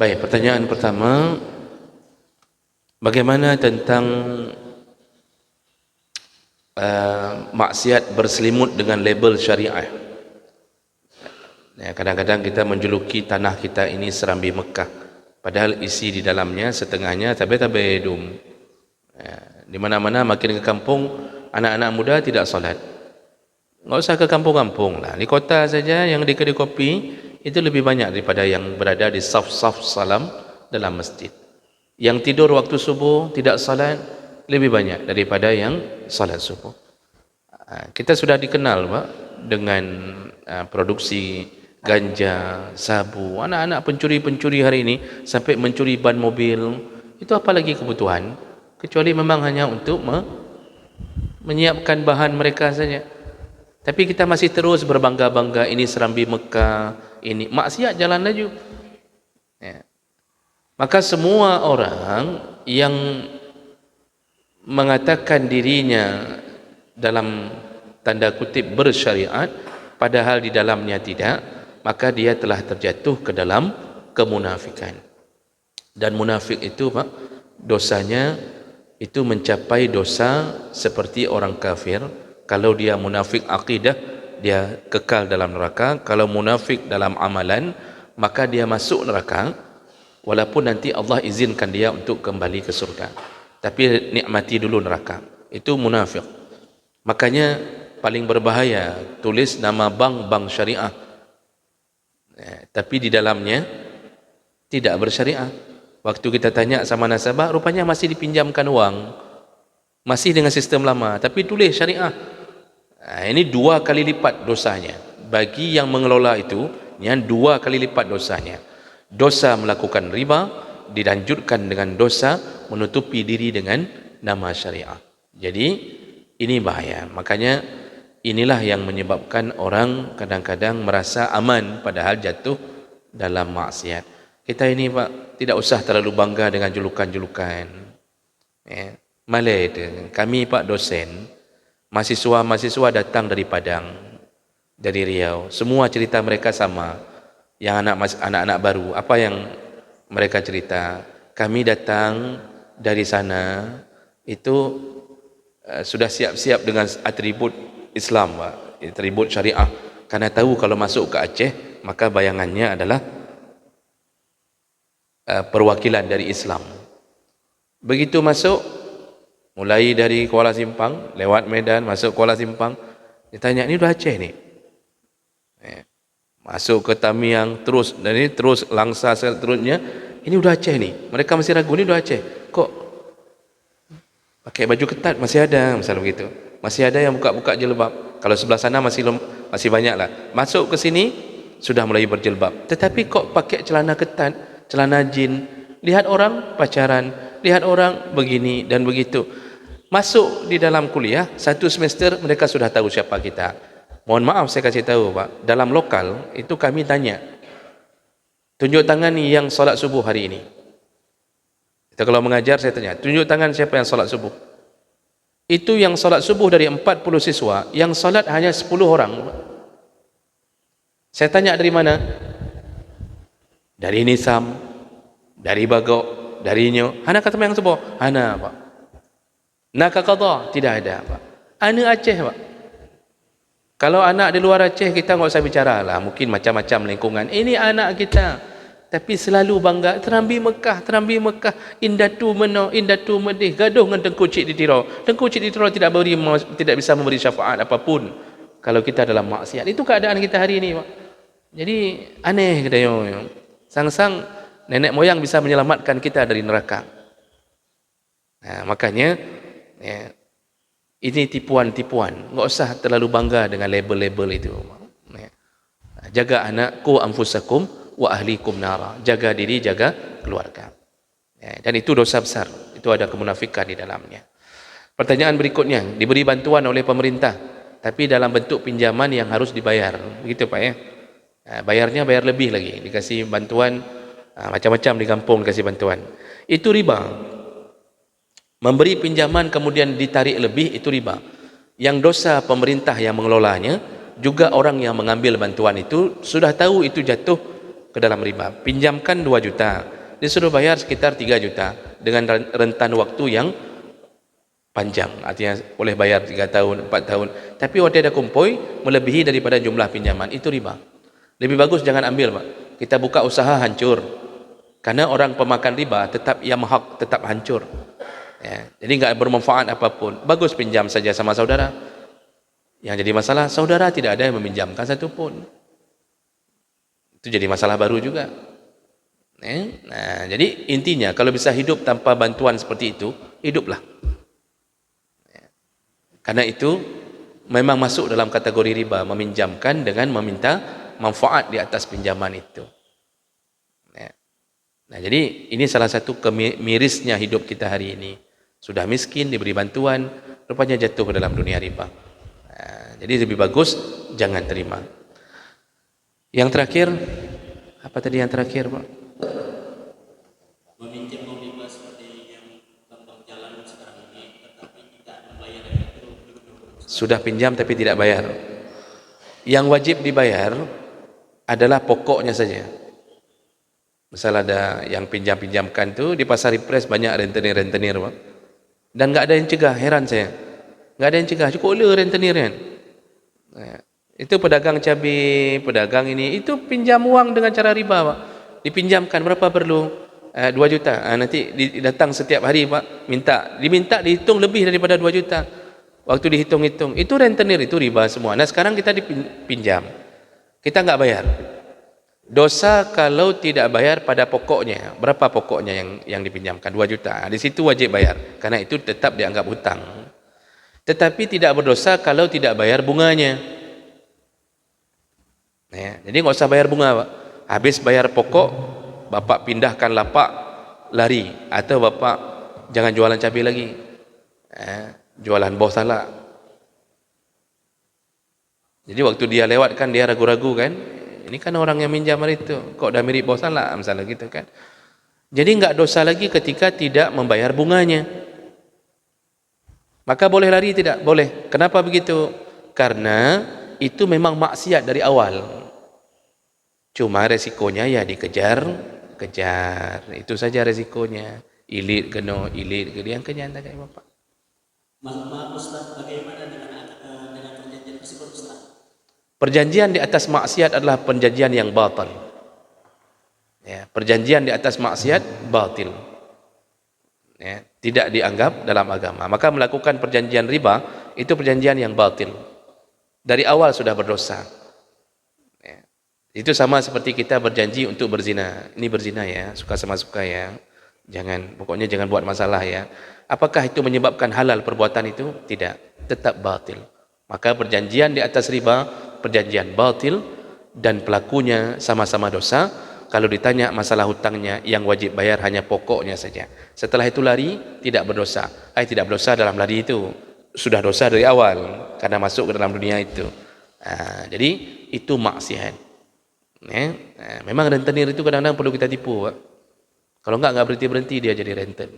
Baik, pertanyaan pertama, bagaimana tentang maksiat berselimut dengan label syariah? Kadang-kadang kita menjuluki tanah kita ini Serambi Mekah, padahal isi di dalamnya setengahnya tabe-tabe dum. Di mana-mana makin ke kampung, anak-anak muda tidak solat. Enggak usah ke kampung-kampung lah, di kota saja yang di kedai kopi itu lebih banyak daripada yang berada di saf-saf salam dalam masjid. Yang tidur waktu subuh tidak salat lebih banyak daripada yang salat subuh. Kita sudah dikenal Pak dengan produksi ganja, sabu. Anak-anak pencuri-pencuri hari ini sampai mencuri ban mobil. Itu apa lagi kebutuhan? Kecuali memang hanya untuk menyiapkan bahan mereka saja. Tapi kita masih terus berbangga-bangga, ini Serambi Mekah, ini maksiat jalan laju. Maka semua orang yang mengatakan dirinya dalam tanda kutip bersyariat padahal di dalamnya tidak, maka dia telah terjatuh ke dalam kemunafikan. Dan munafik itu Pak, dosanya itu mencapai dosa seperti orang kafir. Kalau dia munafik akidah, dia kekal dalam neraka. Kalau munafik dalam amalan, maka dia masuk neraka, walaupun nanti Allah izinkan dia untuk kembali ke surga, tapi nikmati dulu neraka. Itu munafik. Makanya paling berbahaya tulis nama bank syariah, tapi di dalamnya tidak bersyariah. Waktu kita tanya sama nasabah, rupanya masih dipinjamkan uang, masih dengan sistem lama, tapi tulis syariah. Ini 2 kali lipat dosanya. Bagi yang mengelola itu, yang 2 kali lipat dosanya. Dosa melakukan riba dilanjutkan dengan dosa menutupi diri dengan nama syariah. Jadi ini bahaya. Makanya inilah yang menyebabkan orang kadang-kadang merasa aman padahal jatuh dalam maksiat. Kita ini Pak tidak usah terlalu bangga dengan julukan-julukan. Malay kami Pak dosen, mahasiswa datang dari Padang, dari Riau, semua cerita mereka sama. Yang anak-anak baru, apa yang mereka cerita? Kami datang dari sana itu sudah siap-siap dengan atribut Islam, Pak, atribut syariah, karena tahu kalau masuk ke Aceh maka bayangannya adalah perwakilan dari Islam. Begitu masuk, mulai dari Kuala Simpang, lewat Medan, masuk Kuala Simpang, ditanya, ini udah Aceh nih? Masuk ke Tamiang, terus dari terus Langsa seterusnya, ini udah Aceh nih. Mereka masih ragu, ini udah Aceh. Kok pakai baju ketat masih ada, misalnya begitu. Masih ada yang buka-buka jilbab. Kalau sebelah sana masih banyak lah. Masuk ke sini sudah mulai berjilbab. Tetapi kok pakai celana ketat, celana jin. Lihat orang pacaran, lihat orang begini dan begitu. Masuk di dalam kuliah, 1 semester mereka sudah tahu siapa kita. Mohon maaf saya kasih tahu Pak, dalam lokal itu kami tanya, tunjuk tangan yang solat subuh hari ini. Itu kalau mengajar saya tanya, tunjuk tangan siapa yang solat subuh. Itu yang solat subuh dari 40 siswa, yang solat hanya 10 orang. Saya tanya dari mana? Dari Nisam, dari Bagok, dari Nyo. Hana kata yang subuh? Hana Pak. Nak qada? Tidak ada Pak. Ana Aceh Pak. Kalau anak di luar Aceh kita enggak usah bicara lah, mungkin macam-macam lingkungan. Ini anak kita, tapi selalu bangga Serambi Mekah, indatu meno, indatu medih, gaduh dengan Tengku Cik di Tiro. Tengku Cik di Tiro tidak bisa memberi syafaat apapun kalau kita dalam maksiat. Itu keadaan kita hari ini Pak. Jadi aneh katanya. Sang-sang nenek moyang bisa menyelamatkan kita dari neraka. Nah, makanya ini tipuan-tipuan. Enggak usah terlalu bangga dengan label-label itu. Jaga anak, qu anfusakum wa ahlikum nara. Jaga diri, jaga keluarga. Dan itu dosa besar. Itu ada kemunafikan di dalamnya. Pertanyaan berikutnya, diberi bantuan oleh pemerintah, tapi dalam bentuk pinjaman yang harus dibayar. Begitu Pak ya. Bayarnya bayar lebih lagi. Dikasih bantuan, macam-macam di kampung dikasih bantuan. Itu riba. Memberi pinjaman kemudian ditarik lebih, itu riba. Yang dosa pemerintah yang mengelolanya, juga orang yang mengambil bantuan itu sudah tahu itu jatuh ke dalam riba. Pinjamkan 2 juta, disuruh bayar sekitar 3 juta dengan rentan waktu yang panjang, artinya boleh bayar 3 tahun, 4 tahun, tapi waktu ada kumpul melebihi daripada jumlah pinjaman, itu riba. Lebih bagus jangan ambil, Pak. Kita buka usaha hancur, karena orang pemakan riba tetap yamhaq, tetap hancur ya. Jadi enggak bermanfaat apapun. Bagus pinjam saja sama saudara. Yang jadi masalah, saudara tidak ada yang meminjamkan satu pun, itu jadi masalah baru juga. Nah, jadi intinya kalau bisa hidup tanpa bantuan seperti itu, hiduplah. Karena itu memang masuk dalam kategori riba, meminjamkan dengan meminta manfaat di atas pinjaman itu. Nah, jadi ini salah satu kemirisnya hidup kita hari ini. Sudah miskin, diberi bantuan, rupanya jatuh ke dalam dunia riba. Nah, jadi lebih bagus jangan terima. Yang terakhir, apa tadi yang terakhir, Pak? Meminjam riba seperti yang contoh jalan sekarang ini, tetapi tidak membayar itu. Sudah pinjam tapi tidak bayar. Yang wajib dibayar adalah pokoknya saja. Misal ada yang pinjam-pinjamkan tu di pasar Impres banyak rentenir-rentenir, Pak. Dan enggak ada yang cegah, heran saya. Enggak ada yang cegah, cukup le rentenir kan. Nah, itu pedagang cabai, pedagang ini, itu pinjam uang dengan cara riba, Pak. Dipinjamkan berapa perlu? 2 juta. Nanti datang setiap hari, Pak, diminta dihitung lebih daripada 2 juta. Waktu dihitung-hitung, itu rentenir, itu riba semua. Nah, sekarang kita dipinjam. Kita enggak bayar. Dosa kalau tidak bayar pada pokoknya. Berapa pokoknya yang dipinjamkan? 2 juta. Di situ wajib bayar, karena itu tetap dianggap hutang. Tetapi tidak berdosa kalau tidak bayar bunganya. Ya, jadi nggak usah bayar bunga, Pak. Habis bayar pokok, Bapak pindahkan lapak, lari. Atau Bapak jangan jualan cabai lagi. Jualan bawah salak. Jadi waktu dia lewat kan, dia ragu-ragu kan, ini kan orang yang minjam hari itu, kok dah mirip bawah salak, misalnya gitu kan. Jadi enggak dosa lagi ketika tidak membayar bunganya. Maka boleh lari tidak? Boleh. Kenapa begitu? Karena itu memang maksiat dari awal. Cuma resikonya ya dikejar. Itu saja resikonya. Ilit kena, yang kenyang tak kayak Bapak. Maaf Ustaz, bagaimana dengan perjanjian tersebut Ustaz? Perjanjian di atas maksiat adalah perjanjian yang batal. Ya, perjanjian di atas maksiat batil. Ya, tidak dianggap dalam agama. Maka melakukan perjanjian riba itu perjanjian yang batil. Dari awal sudah berdosa. Ya, itu sama seperti kita berjanji untuk berzina. Ini berzina ya, suka sama suka ya. Pokoknya jangan buat masalah ya. Apakah itu menyebabkan halal perbuatan itu? Tidak, tetap batil. Maka perjanjian di atas riba, perjanjian batil dan pelakunya sama-sama dosa. Kalau ditanya masalah hutangnya, yang wajib bayar hanya pokoknya saja. Setelah itu lari, tidak berdosa. Tidak berdosa dalam lari itu. Sudah dosa dari awal, karena masuk ke dalam dunia itu. Jadi, itu maksiat. Memang rentenir itu kadang-kadang perlu kita tipu, Pak. Kalau enggak berhenti-berhenti dia jadi renten.